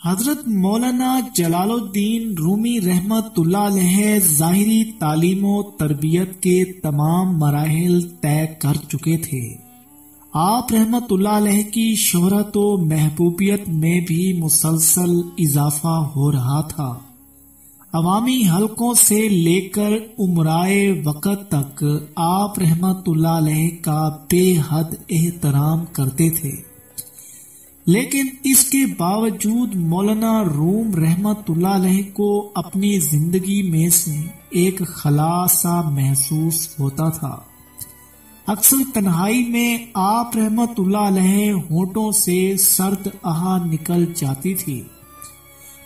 حضرت مولانا جلال الدین رومی رحمت اللہ علیہ ظاہری تعلیم و تربیت کے تمام مراحل طے کر چکے تھے۔ آپ رحمت اللہ علیہ کی شہرت و محبوبیت میں بھی مسلسل اضافہ ہو رہا تھا۔ عوامی حلقوں سے لے کر امرائے وقت تک آپ رحمت اللہ علیہ کا بے حد احترام کرتے تھے، لیکن اس کے باوجود مولانا روم رحمت اللہ علیہ کو اپنی زندگی میں سے ایک خلا سا محسوس ہوتا تھا۔ اکثر تنہائی میں آپ رحمت اللہ علیہ ہونٹوں سے سرد آہ نکل جاتی تھی۔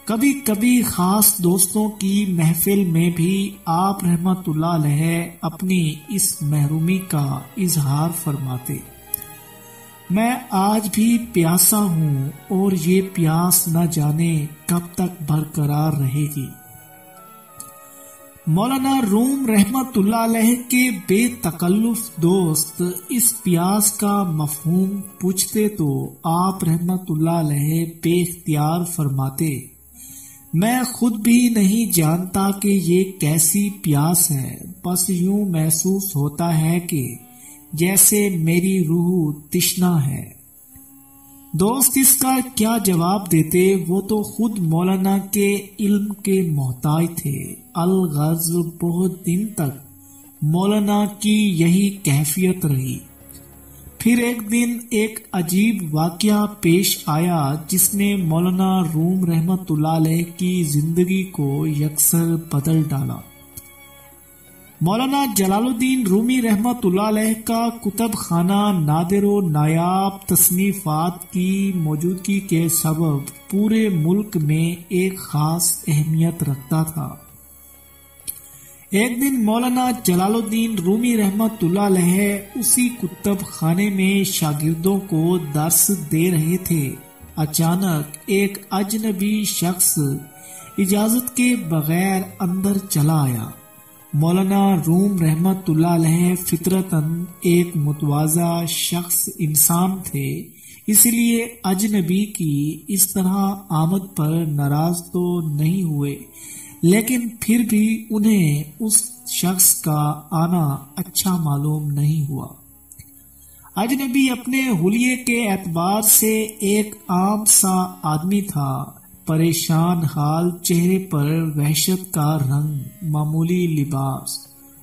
کبھی کبھی خاص دوستوں کی محفل میں بھی آپ رحمت اللہ علیہ اپنی اس محرومی کا اظہار فرماتے۔ میں آج بھی پیاسا ہوں اور یہ پیاس نہ جانے کب تک برقرار رہے گی۔ مولانا روم رحمت اللہ علیہ کے بے تکلف دوست اس پیاس کا مفہوم پوچھتے تو آپ رحمت اللہ علیہ بے اختیار فرماتے، میں خود بھی نہیں جانتا کہ یہ کیسی پیاس ہے، بس یوں محسوس ہوتا ہے کہ جیسے میری روح تشنا ہے۔ دوست اس کا کیا جواب دیتے؟ وہ تو خود مولانا کے علم کے محتاج تھے۔ الغرض بہت دن تک مولانا کی یہی کیفیت رہی۔ پھر ایک دن ایک عجیب واقعہ پیش آیا جس نے مولانا روم رحمت اللہ علیہ کی زندگی کو یکسر بدل ڈالا۔ مولانا جلال الدین رومی رحمت اللہ علیہ کا کتب خانہ نادر و نایاب تصنیفات کی موجودگی کے سبب پورے ملک میں ایک خاص اہمیت رکھتا تھا۔ ایک دن مولانا جلال الدین رومی رحمت اللہ علیہ اسی کتب خانے میں شاگردوں کو درس دے رہے تھے۔ اچانک ایک اجنبی شخص اجازت کے بغیر اندر چلا آیا۔ مولانا روم رحمت اللہ علیہ فطرتاً ایک متواضع شخص انسان تھے، اس لیے اجنبی کی اس طرح آمد پر ناراض تو نہیں ہوئے، لیکن پھر بھی انہیں اس شخص کا آنا اچھا معلوم نہیں ہوا۔ اجنبی اپنے حلیے کے اعتبار سے ایک عام سا آدمی تھا، پریشان حال، چہرے پر وحشت کا رنگ، معمولی لباس،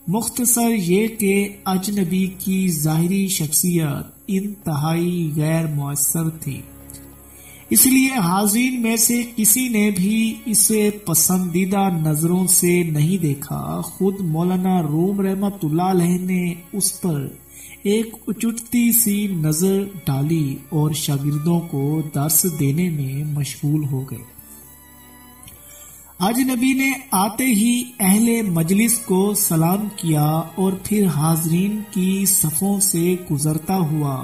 مختصر یہ کہ اجنبی کی ظاہری شخصیت انتہائی غیر مؤثر تھی۔ اس لیے حاضرین میں سے کسی نے بھی اسے پسندیدہ نظروں سے نہیں دیکھا۔ خود مولانا روم رحمت اللہ علیہ نے اس پر ایک اچٹتی سی نظر ڈالی اور شاگردوں کو درس دینے میں مشغول ہو گئے۔ اجنبی نے آتے ہی اہل مجلس کو سلام کیا اور پھر حاضرین کی صفوں سے گزرتا ہوا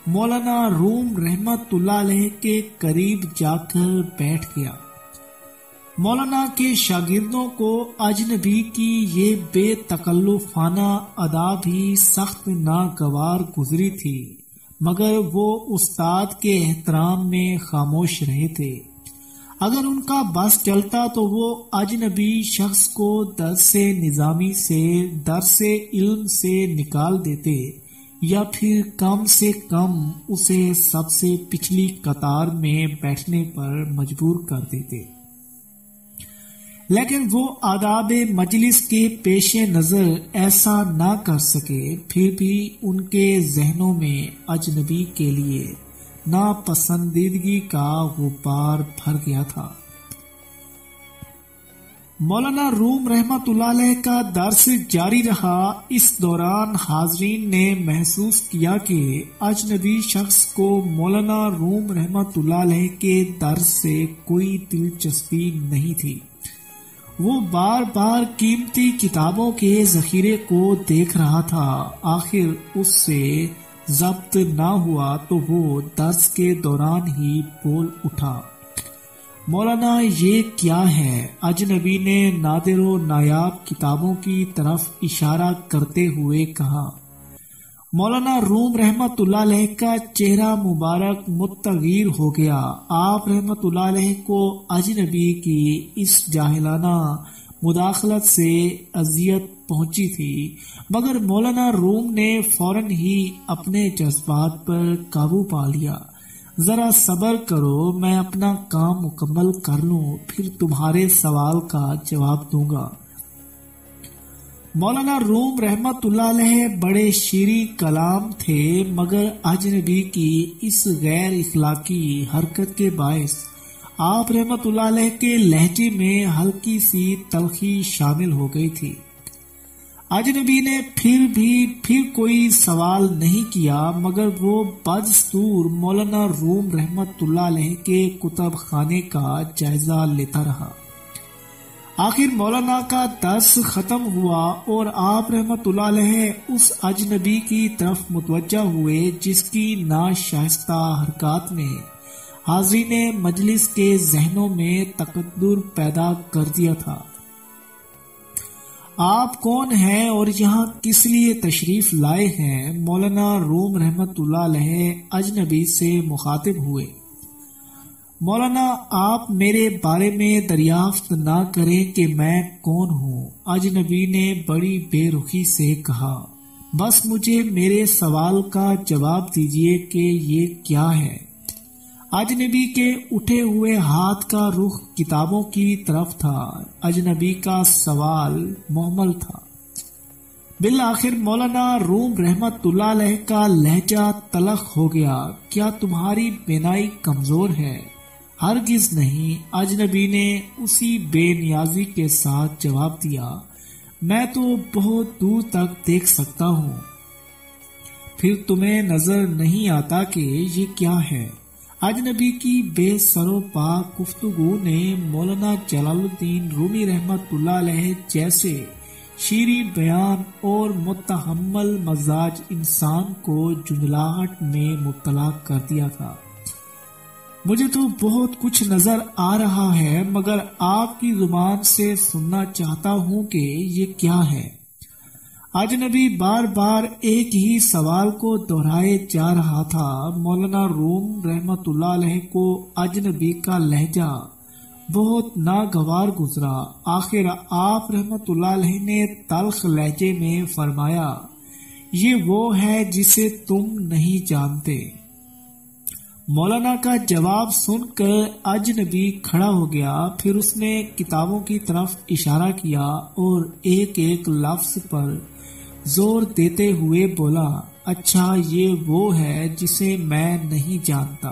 مولانا روم رحمت اللہ علیہ کے قریب جا کر بیٹھ گیا۔ مولانا کے شاگردوں کو اجنبی کی یہ بے تکلفانہ ادا بھی سخت ناگوار گزری تھی، مگر وہ استاد کے احترام میں خاموش رہے تھے۔ اگر ان کا بس چلتا تو وہ اجنبی شخص کو درس نظامی سے، درس علم سے نکال دیتے یا پھر کم سے کم اسے سب سے پچھلی قطار میں بیٹھنے پر مجبور کر دیتے، لیکن وہ آداب مجلس کے پیش نظر ایسا نہ کر سکے۔ پھر بھی ان کے ذہنوں میں اجنبی کے لیے ناپسندیدگی کا غبار بھر گیا تھا۔ مولانا روم رحمت اللہ علیہ کا درس جاری رہا۔ اس دوران حاضرین نے محسوس کیا کہ اجنبی شخص کو مولانا روم رحمت اللہ علیہ کے درس سے کوئی دلچسپی نہیں تھی۔ وہ بار بار قیمتی کتابوں کے ذخیرے کو دیکھ رہا تھا۔ آخر اس سے ضبط نہ ہوا تو وہ درس کے دوران ہی بول اٹھا، مولانا یہ کیا ہے؟ اجنبی نے نادر و نایاب کتابوں کی طرف اشارہ کرتے ہوئے کہا۔ مولانا روم رحمت اللہ علیہ کا چہرہ مبارک متغیر ہو گیا. آپ رحمت اللہ علیہ کو اجنبی کی اس جاہلانہ مداخلت سے اذیت پہنچی تھی، مگر مولانا روم نے فوراً ہی اپنے جذبات پر قابو پا لیا. ذرا صبر کرو، میں اپنا کام مکمل کر لوں، پھر تمہارے سوال کا جواب دوں گا. مولانا روم رحمت اللہ علیہ بڑے شیریں کلام تھے، مگر اجنبی کی اس غیر اخلاقی حرکت کے باعث آپ رحمت اللہ علیہ کے لہجے میں ہلکی سی تلخی شامل ہو گئی تھی. اجنبی نے پھر کوئی سوال نہیں کیا، مگر وہ بدستور مولانا روم رحمت اللہ علیہ کے کتب خانے کا جائزہ لیتا رہا. آخر مولانا کا درس ختم ہوا اور آپ رحمت اللہ علیہ اس اجنبی کی طرف متوجہ ہوئے جس کی ناشائستہ حرکات نے حاضرین مجلس کے ذہنوں میں تقدر پیدا کر دیا تھا. آپ کون ہیں اور یہاں کس لیے تشریف لائے ہیں؟ مولانا روم رحمت اللہ علیہ اجنبی سے مخاطب ہوئے. مولانا، آپ میرے بارے میں دریافت نہ کریں کہ میں کون ہوں، اجنبی نے بڑی بے رخی سے کہا. بس مجھے میرے سوال کا جواب دیجیے کہ یہ کیا ہے. اجنبی کے اٹھے ہوئے ہاتھ کا رخ کتابوں کی طرف تھا. اجنبی کا سوال محمل تھا. بالآخر مولانا روم رحمت اللہ علیہ کا لہجہ تلخ ہو گیا. کیا تمہاری بینائی کمزور ہے؟ ہرگز نہیں، اجنبی نے اسی بے نیازی کے ساتھ جواب دیا. میں تو بہت دور تک دیکھ سکتا ہوں. پھر تمہیں نظر نہیں آتا کہ یہ کیا ہے؟ اجنبی کی بے سر و پا گفتگو نے مولانا جلال الدین رومی رحمت اللہ علیہ جیسے شیریں بیان اور متحمل مزاج انسان کو جنجلاہٹ میں مبتلا کر دیا تھا. مجھے تو بہت کچھ نظر آ رہا ہے، مگر آپ کی زبان سے سننا چاہتا ہوں کہ یہ کیا ہے. اجنبی بار بار ایک ہی سوال کو دہرائے جا رہا تھا. مولانا روم رحمت اللہ علیہ کو اجنبی کا لہجہ بہت ناگوار گزرا. آخر آپ رحمت اللہ علیہ نے تلخ لہجے میں فرمایا، یہ وہ ہے جسے تم نہیں جانتے. مولانا کا جواب سن کر اجنبی کھڑا ہو گیا. پھر اس نے کتابوں کی طرف اشارہ کیا اور ایک ایک لفظ پر زور دیتے ہوئے بولا، اچھا یہ وہ ہے جسے میں نہیں جانتا.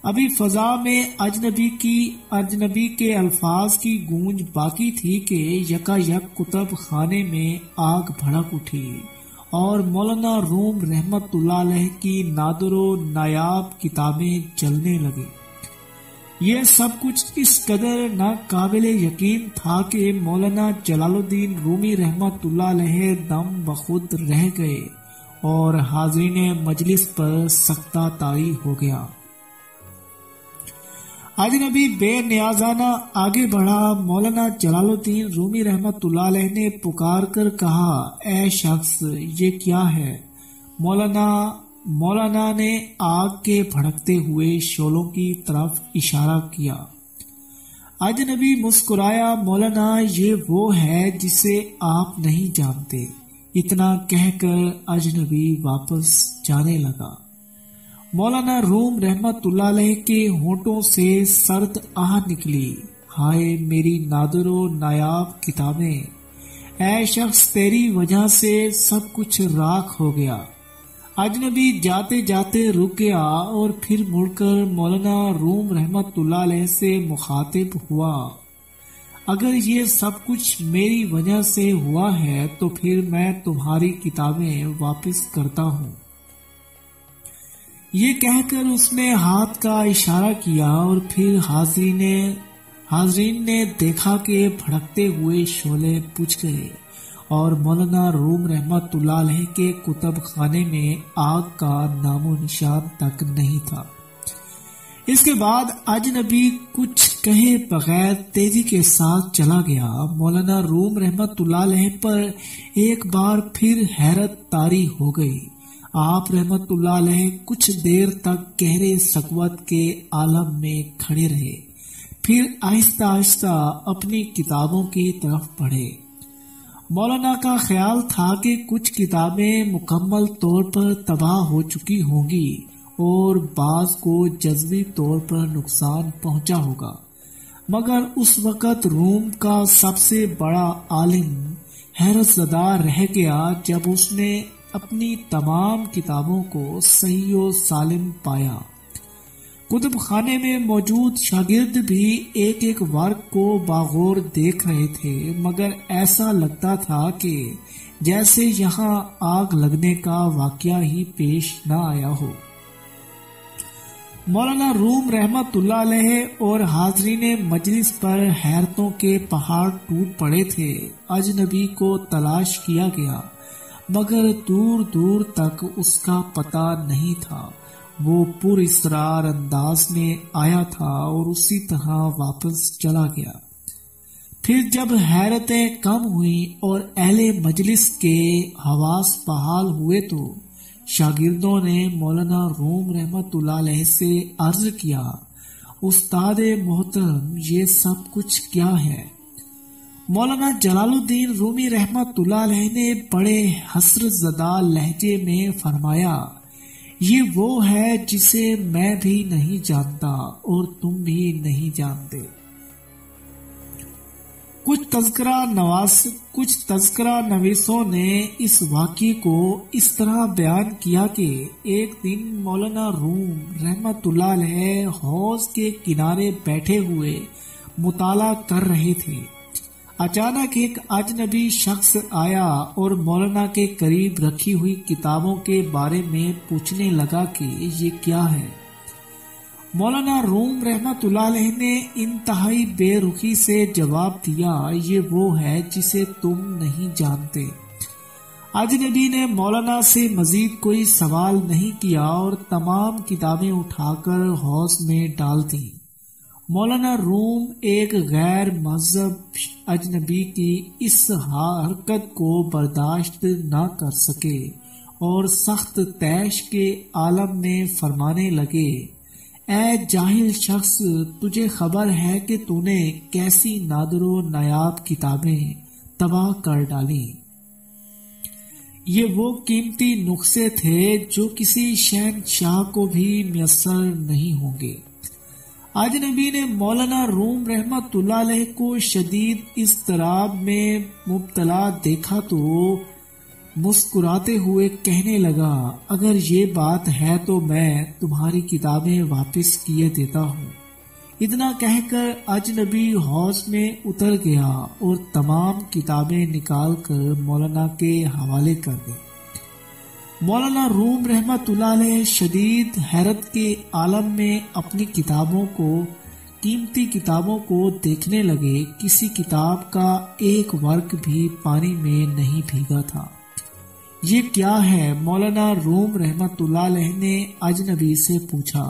ابھی فضا میں اجنبی کے الفاظ کی گونج باقی تھی کہ یکا یک کتب خانے میں آگ بھڑک اٹھی اور مولانا روم رحمت اللہ علیہ کی نادر و نایاب کتابیں جلنے لگیں. یہ سب کچھ اس قدر ناقابل یقین تھا کہ مولانا جلال الدین رومی رحمت اللہ علیہ دم بخود رہ گئے اور حاضرین مجلس پر سکتہ طاری ہو گیا. اجنبی بے نیازانہ آگے بڑھا. مولانا جلال الدین رومی رحمت اللہ علیہ نے پکار کر کہا، اے شخص یہ کیا ہے؟ مولانا نے آگ کے بھڑکتے ہوئے شعلوں کی طرف اشارہ کیا. اجنبی مسکرایا، مولانا یہ وہ ہے جسے آپ نہیں جانتے. اتنا کہہ کر اجنبی واپس جانے لگا. مولانا روم رحمت اللہ علیہ کے ہونٹوں سے سرد آہ نکلی. ہائے میری نادر و نایاب کتابیں، اے شخص تیری وجہ سے سب کچھ راکھ ہو گیا. اجنبی جاتے جاتے رک گیا اور پھر مڑ کر مولانا روم رحمت اللہ علیہ سے مخاطب ہوا، اگر یہ سب کچھ میری وجہ سے ہوا ہے تو پھر میں تمہاری کتابیں واپس کرتا ہوں. یہ کہہ کر اس نے ہاتھ کا اشارہ کیا اور پھر حاضرین نے دیکھا کہ بھڑکتے ہوئے شعلے بجھ گئے اور مولانا روم رحمت اللہ علیہ کے کتب خانے میں آگ کا نام و نشان تک نہیں تھا. اس کے بعد اجنبی کچھ کہے بغیر تیزی کے ساتھ چلا گیا. مولانا روم رحمت اللہ علیہ پر ایک بار پھر حیرت طاری ہو گئی. آپ رحمت اللہ علیہ کچھ دیر تک گہرے سکوت کے عالم میں کھڑے رہے، پھر آہستہ آہستہ اپنی کتابوں کی طرف بڑھے۔ مولانا کا خیال تھا کہ کچھ کتابیں مکمل طور پر تباہ ہو چکی ہوں گی اور بعض کو جزوی طور پر نقصان پہنچا ہوگا، مگر اس وقت روم کا سب سے بڑا عالم حیرت زدہ رہ گیا جب اس نے اپنی تمام کتابوں کو صحیح و سالم پایا۔ کتب خانے میں موجود شاگرد بھی ایک ایک ورق کو باغور دیکھ رہے تھے، مگر ایسا لگتا تھا کہ جیسے یہاں آگ لگنے کا واقعہ ہی پیش نہ آیا ہو۔ مولانا روم رحمت اللہ علیہ اور حاضرین مجلس پر حیرتوں کے پہاڑ ٹوٹ پڑے تھے۔ اجنبی کو تلاش کیا گیا، مگر دور دور تک اس کا پتہ نہیں تھا۔ وہ پر اسرار انداز میں آیا تھا اور اسی طرح واپس چلا گیا۔ پھر جب حیرتیں کم ہوئیں اور اہل مجلس کے حواس بحال ہوئے تو شاگردوں نے مولانا روم رحمت اللہ علیہ سے عرض کیا، استاد محترم، یہ سب کچھ کیا ہے؟ مولانا جلال الدین رومی رحمت اللہ علیہ نے بڑے حسرت زدہ لہجے میں فرمایا، یہ وہ ہے جسے میں بھی نہیں جانتا اور تم بھی نہیں جانتے۔ کچھ تذکرہ نویسوں نے اس واقعے کو اس طرح بیان کیا کہ ایک دن مولانا روم رحمت اللہ علیہ حوض کے کنارے بیٹھے ہوئے مطالعہ کر رہے تھے۔ اچانک ایک اجنبی شخص آیا اور مولانا کے قریب رکھی ہوئی کتابوں کے بارے میں پوچھنے لگا کہ یہ کیا ہے۔ مولانا روم رحمت اللہ علیہ نے انتہائی بے رخی سے جواب دیا، یہ وہ ہے جسے تم نہیں جانتے۔ اجنبی نے مولانا سے مزید کوئی سوال نہیں کیا اور تمام کتابیں اٹھا کر حوض میں ڈال دیں۔ مولانا روم ایک غیر مہذب اجنبی کی اس حرکت کو برداشت نہ کر سکے اور سخت طیش کے عالم میں فرمانے لگے، اے جاہل شخص، تجھے خبر ہے کہ تو نے کیسی نادر و نایاب کتابیں تباہ کر ڈالی۔ یہ وہ قیمتی نسخے تھے جو کسی شہنشاہ کو بھی میسر نہیں ہوں گے۔ اجنبی نے مولانا روم رحمت اللہ علیہ کو شدید اضطراب میں مبتلا دیکھا تو مسکراتے ہوئے کہنے لگا، اگر یہ بات ہے تو میں تمہاری کتابیں واپس کیے دیتا ہوں۔ اتنا کہہ کر اجنبی حوض میں اتر گیا اور تمام کتابیں نکال کر مولانا کے حوالے کر دی۔ مولانا روم رحمت اللہ علیہ شدید حیرت کے عالم میں اپنی قیمتی کتابوں کو دیکھنے لگے۔ کسی کتاب کا ایک ورق بھی پانی میں نہیں بھیگا تھا۔ یہ کیا ہے؟ مولانا روم رحمت اللہ علیہ نے اجنبی سے پوچھا۔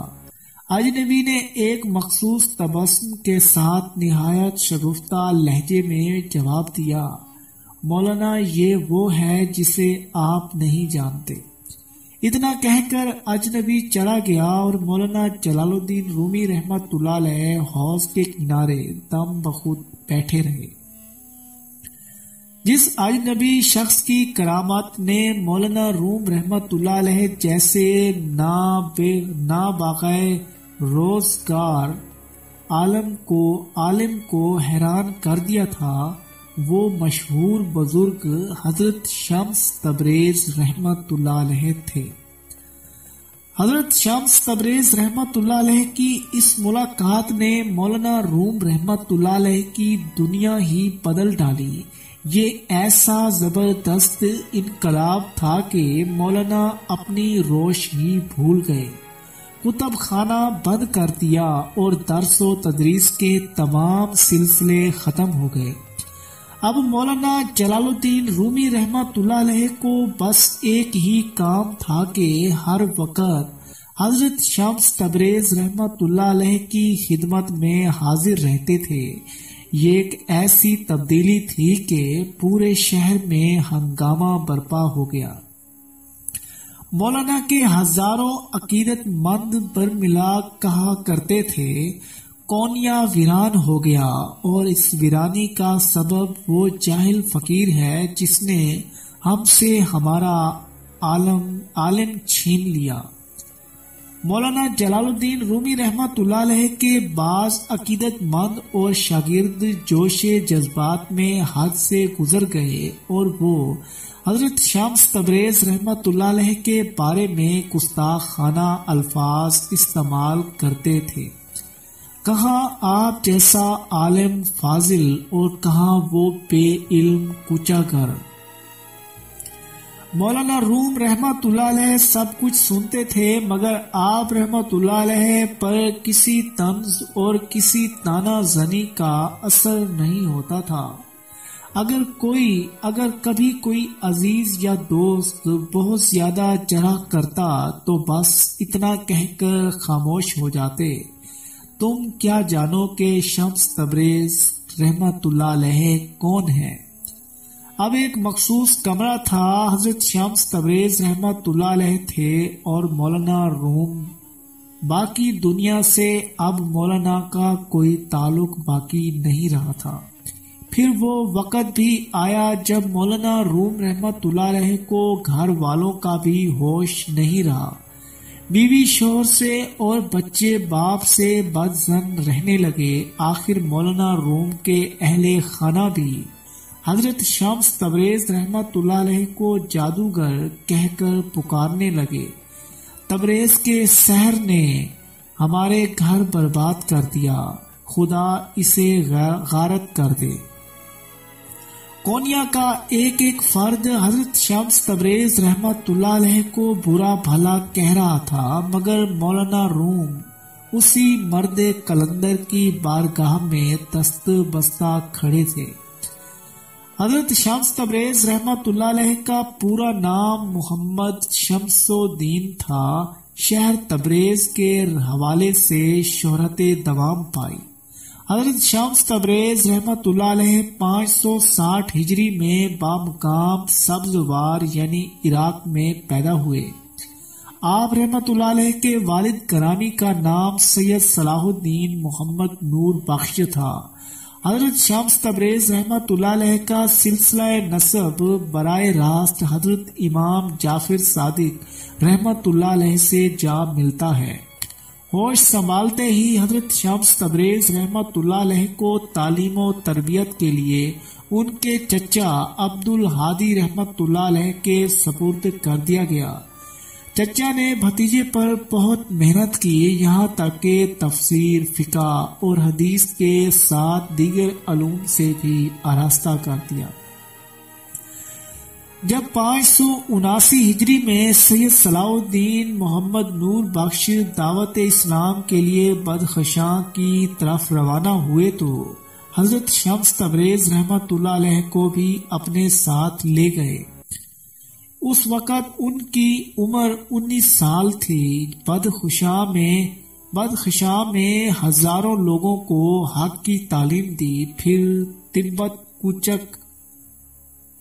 اجنبی نے ایک مخصوص تبسم کے ساتھ نہایت شگفتہ لہجے میں جواب دیا، مولانا یہ وہ ہے جسے آپ نہیں جانتے۔ اتنا کہہ کر اجنبی چلا گیا اور مولانا جلال الدین رومی رحمت اللہ علیہ حوض کے کنارے دم بخود بیٹھے رہے۔ جس اجنبی شخص کی کرامت نے مولانا روم رحمت اللہ علیہ جیسے نابغہ روزگار عالم کو حیران کر دیا تھا، وہ مشہور بزرگ حضرت شمس تبریز رحمت اللہ علیہ تھے۔ حضرت شمس تبریز رحمت اللہ علیہ کی اس ملاقات نے مولانا روم رحمت اللہ علیہ کی دنیا ہی بدل ڈالی۔ یہ ایسا زبردست انقلاب تھا کہ مولانا اپنی روش ہی بھول گئے، کتب خانہ بند کر دیا اور درس و تدریس کے تمام سلسلے ختم ہو گئے۔ اب مولانا جلال الدین رومی رحمت اللہ علیہ کو بس ایک ہی کام تھا کہ ہر وقت حضرت شمس تبریز رحمت اللہ علیہ کی خدمت میں حاضر رہتے تھے۔ یہ ایک ایسی تبدیلی تھی کہ پورے شہر میں ہنگامہ برپا ہو گیا۔ مولانا کے ہزاروں عقیدت مند برملا کہا کرتے تھے کونیا ویران ہو گیا، اور اس ویرانی کا سبب وہ جاہل فقیر ہے جس نے ہم سے ہمارا عالم چھین لیا۔ مولانا جلال الدین رومی رحمت اللہ علیہ کے بعض عقیدت مند اور شاگرد جوش جذبات میں حد سے گزر گئے اور وہ حضرت شمس تبریز رحمت اللہ علیہ کے بارے میں گستاخانہ الفاظ استعمال کرتے تھے۔ کہاں آپ جیسا عالم فاضل اور کہاں وہ بے علم کوچا گر۔ مولانا روم رحمت اللہ علیہ سب کچھ سنتے تھے مگر آپ رحمت اللہ علیہ پر کسی طنز اور کسی تانا زنی کا اثر نہیں ہوتا تھا۔ اگر کبھی کوئی عزیز یا دوست بہت زیادہ جرح کرتا تو بس اتنا کہہ کر خاموش ہو جاتے، تم کیا جانو کہ شمس تبریز رحمت اللہ علیہ کون ہے۔ اب ایک مخصوص کمرہ تھا، حضرت شمس تبریز رحمت اللہ علیہ تھے اور مولانا روم۔ باقی دنیا سے اب مولانا کا کوئی تعلق باقی نہیں رہا تھا۔ پھر وہ وقت بھی آیا جب مولانا روم رحمت اللہ علیہ کو گھر والوں کا بھی ہوش نہیں رہا، بیوی شوہر سے اور بچے باپ سے بدظن رہنے لگے۔ آخر مولانا روم کے اہل خانہ بھی حضرت شمس تبریز رحمت اللہ علیہ کو جادوگر کہہ کر پکارنے لگے، تبریز کے سحر نے ہمارے گھر برباد کر دیا، خدا اسے غارت کر دے۔ کونیا کا ایک فرد حضرت شمس تبریز رحمت اللہ علیہ کو برا بھلا کہہ رہا تھا مگر مولانا روم اسی مرد کلندر کی بارگاہ میں دست بستہ کھڑے تھے۔ حضرت شمس تبریز رحمت اللہ علیہ کا پورا نام محمد شمس الدین تھا۔ شہر تبریز کے حوالے سے شہرت دوام پائی۔ حضرت شمس تبریز رحمت اللہ علیہ 560 ہجری میں بامقام سبزوار یعنی عراق میں پیدا ہوئے۔ آپ رحمت اللہ علیہ کے والد گرامی کا نام سید صلاح الدین محمد نور بخش تھا۔ حضرت شمس تبریز رحمت اللہ علیہ کا سلسلہ نسب براہ راست حضرت امام جعفر صادق رحمت اللہ علیہ سے جا ملتا ہے۔ ہوش سنبھالتے ہی حضرت شمس تبریز رحمت اللہ علیہ کو تعلیم و تربیت کے لیے ان کے چچا عبد الہادی رحمت اللہ علیہ کے سپرد کر دیا گیا۔ چچا نے بھتیجے پر بہت محنت کی، یہاں تک کہ تفسیر، فقہ اور حدیث کے ساتھ دیگر علوم سے بھی آراستہ کر دیا۔ جب 579 ہجری میں سید صلاح الدین محمد نور بخش دعوت اسلام کے لیے بدخشاں کی طرف روانہ ہوئے تو حضرت شمس تبریز رحمت اللہ علیہ کو بھی اپنے ساتھ لے گئے۔ اس وقت ان کی عمر 19 سال تھی۔ بدخشاں میں ہزاروں لوگوں کو حق کی تعلیم دی، پھر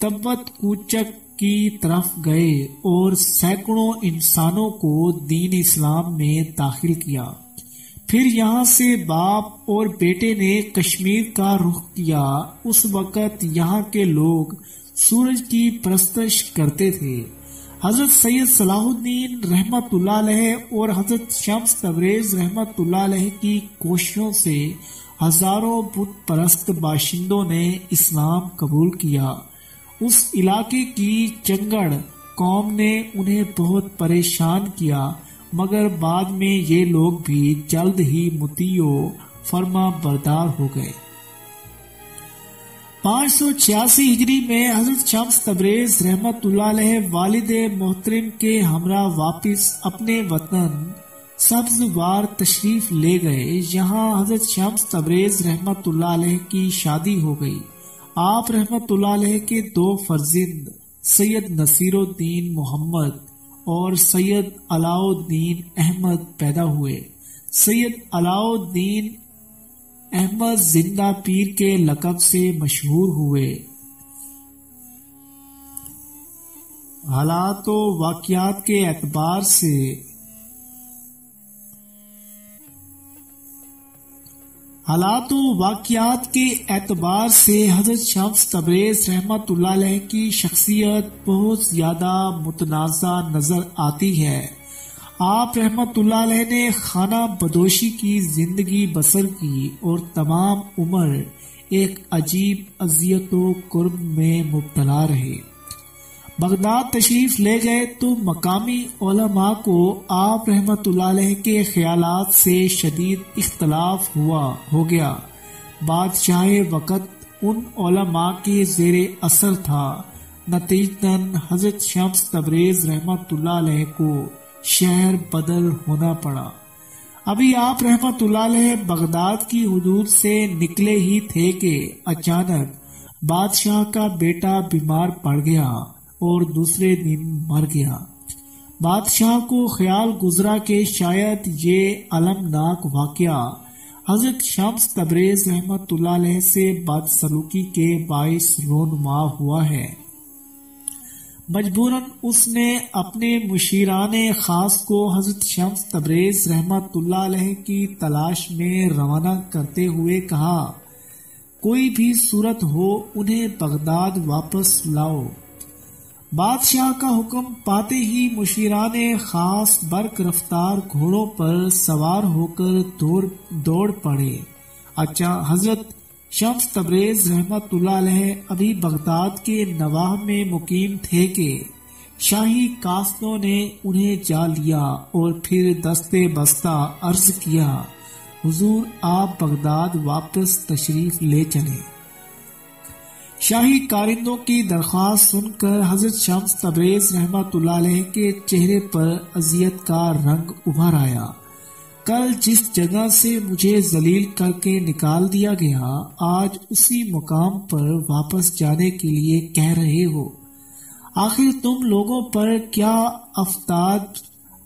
تبت کوچک کی طرف گئے اور سینکڑوں انسانوں کو دین اسلام میں داخل کیا۔ پھر یہاں سے باپ اور بیٹے نے کشمیر کا رخ کیا۔ اس وقت یہاں کے لوگ سورج کی پرستش کرتے تھے۔ حضرت سید صلاح الدین رحمت اللہ علیہ اور حضرت شمس تبریز رحمت اللہ علیہ کی کوششوں سے ہزاروں بت پرست باشندوں نے اسلام قبول کیا۔ اس علاقے کی چنگڑ قوم نے انہیں بہت پریشان کیا مگر بعد میں یہ لوگ بھی جلد ہی مطیع و فرما بردار ہو گئے۔ 586 ہجری میں حضرت شمس تبریز رحمت اللہ علیہ والد محترم کے ہمراہ واپس اپنے وطن سبزوار تشریف لے گئے۔ یہاں حضرت شمس تبریز رحمت اللہ علیہ کی شادی ہو گئی۔ آپ رحمت اللہ علیہ کے 2 فرزند سید نصیر الدین محمد اور سید علاء الدین احمد پیدا ہوئے۔ سید علاء الدین احمد زندہ پیر کے لقب سے مشہور ہوئے۔ حالات و واقعات کے اعتبار سے حضرت شمس تبریز رحمت اللہ علیہ کی شخصیت بہت زیادہ متنازع نظر آتی ہے۔ آپ رحمت اللہ علیہ نے خانہ بدوشی کی زندگی بسر کی اور تمام عمر ایک عجیب اذیت و کرب میں مبتلا رہے۔ بغداد تشریف لے گئے تو مقامی علماء کو آپ رحمت اللہ علیہ کے خیالات سے شدید اختلاف ہو گیا۔ بادشاہ وقت ان علماء کے زیر اثر تھا، نتیجتاً حضرت شمس تبریز رحمت اللہ علیہ کو شہر بدل ہونا پڑا۔ ابھی آپ رحمت اللہ علیہ بغداد کی حدود سے نکلے ہی تھے کہ اچانک بادشاہ کا بیٹا بیمار پڑ گیا اور دوسرے دن مر گیا۔ بادشاہ کو خیال گزرا کہ شاید یہ المناک واقعہ حضرت شمس تبریز رحمت اللہ علیہ سے بدسلوکی کے باعث رونما ہوا ہے۔ مجبوراً اس نے اپنے مشیران خاص کو حضرت شمس تبریز رحمت اللہ علیہ کی تلاش میں روانہ کرتے ہوئے کہا، کوئی بھی صورت ہو انہیں بغداد واپس لاؤ۔ بادشاہ کا حکم پاتے ہی مشیران خاص برق رفتار گھوڑوں پر سوار ہو کر دوڑ پڑے۔ حضرت شمس تبریز رحمت اللہ علیہ ابھی بغداد کے نواح میں مقیم تھے کہ شاہی قاصدوں نے انہیں جا لیا اور پھر دستے بستہ عرض کیا، حضور آپ بغداد واپس تشریف لے چلے۔ شاہی کارندوں کی درخواست سن کر حضرت شمس تبریز رحمت اللہ علیہ کے چہرے پر اذیت کا رنگ ابھر آیا۔ کل جس جگہ سے مجھے ذلیل کر کے نکال دیا گیا، آج اسی مقام پر واپس جانے کے لیے کہہ رہے ہو۔ آخر تم لوگوں پر کیا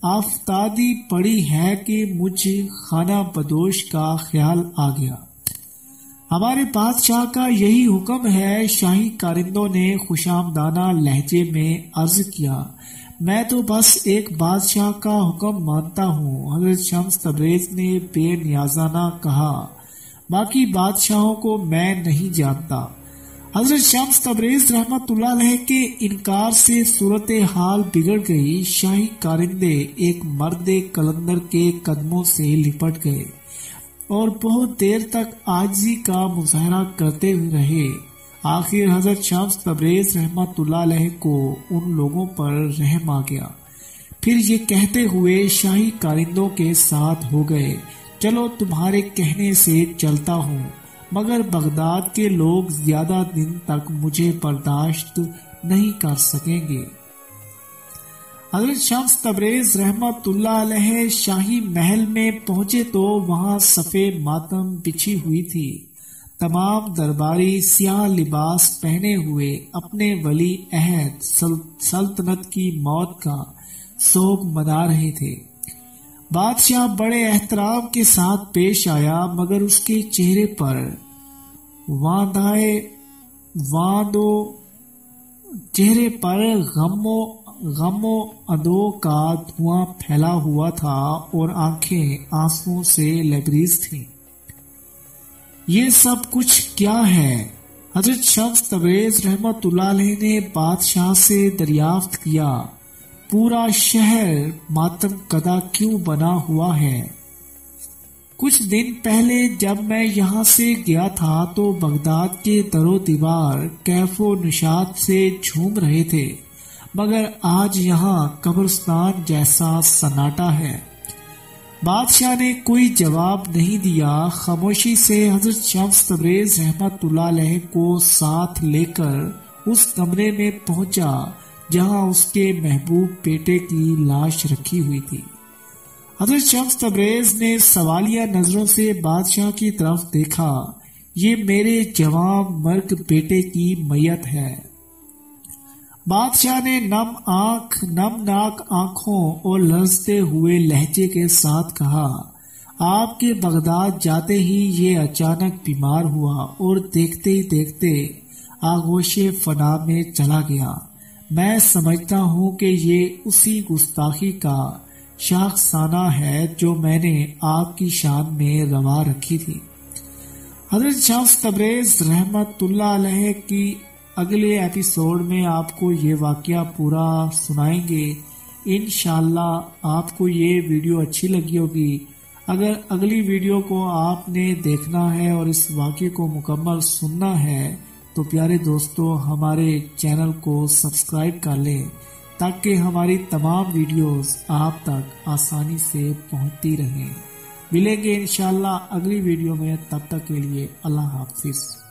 آفتادی پڑی ہے کہ مجھ خانہ بدوش کا خیال آ گیا؟ ہمارے بادشاہ کا یہی حکم ہے، شاہی کارندوں نے خوشامدانہ لہجے میں عرض کیا۔ میں تو بس ایک بادشاہ کا حکم مانتا ہوں، حضرت شمس تبریز نے بے نیازانہ کہا، باقی بادشاہوں کو میں نہیں جانتا۔ حضرت شمس تبریز رحمت اللہ علیہ کے انکار سے صورتحال بگڑ گئی۔ شاہی کارندے ایک مرد قلندر کے قدموں سے لپٹ گئے اور بہت دیر تک عاجزی کا مظاہرہ کرتے رہے۔ آخر حضرت شمس تبریز رحمت اللہ علیہ کو ان لوگوں پر رحم آ گیا۔ پھر یہ کہتے ہوئے شاہی کارندوں کے ساتھ ہو گئے، چلو تمہارے کہنے سے چلتا ہوں، مگر بغداد کے لوگ زیادہ دن تک مجھے برداشت نہیں کر سکیں گے۔ حضرت شمس تبریز رحمت اللہ علیہ شاہی محل میں پہنچے تو وہاں صفِ ماتم بچھی ہوئی تھی۔ تمام درباری سیاہ لباس پہنے ہوئے اپنے ولی عہد سلطنت کی موت کا سوگ منا رہے تھے۔ بادشاہ بڑے احترام کے ساتھ پیش آیا، مگر اس کے چہرے پر غم و ادو کا دھواں پھیلا ہوا تھا اور آنکھیں آنسوؤں سے لبریز تھیں۔ یہ سب کچھ کیا ہے؟ حضرت شمس تبریز رحمت اللہ علیہ نے بادشاہ سے دریافت کیا، پورا شہر ماتم کدا کیوں بنا ہوا ہے؟ کچھ دن پہلے جب میں یہاں سے گیا تھا تو بغداد کے در و دیوار کیف و نشاط سے جھوم رہے تھے، مگر آج یہاں قبرستان جیسا سناٹا ہے۔ بادشاہ نے کوئی جواب نہیں دیا، خاموشی سے حضرت شمس تبریز رحمت اللہ علیہ کو ساتھ لے کر اس کمرے میں پہنچا جہاں اس کے محبوب بیٹے کی لاش رکھی ہوئی تھی۔ حضرت شمس تبریز نے سوالیہ نظروں سے بادشاہ کی طرف دیکھا، یہ میرے جوان مرگ بیٹے کی میت ہے۔ بادشاہ نے نم ناک آنکھوں اور لرزتے ہوئے لہجے کے ساتھ کہا، آپ کے بغداد جاتے ہی یہ اچانک بیمار ہوا اور دیکھتے ہی دیکھتے آغوش فنا میں چلا گیا۔ میں سمجھتا ہوں کہ یہ اسی گستاخی کا شاخسانہ ہے جو میں نے آپ کی شان میں روا رکھی تھی۔ حضرت شمس تبریز رحمت اللہ علیہ کی اگلے ایپیسوڈ میں آپ کو یہ واقعہ پورا سنائیں گے۔ انشاءاللہ آپ کو یہ ویڈیو اچھی لگی ہوگی۔ اگر اگلی ویڈیو کو آپ نے دیکھنا ہے اور اس واقعے کو مکمل سننا ہے تو پیارے دوستو ہمارے چینل کو سبسکرائب کر لیں تاکہ ہماری تمام ویڈیوز آپ تک آسانی سے پہنچتی رہیں۔ ملیں گے انشاءاللہ اگلی ویڈیو میں، تب تک کے لیے اللہ حافظ۔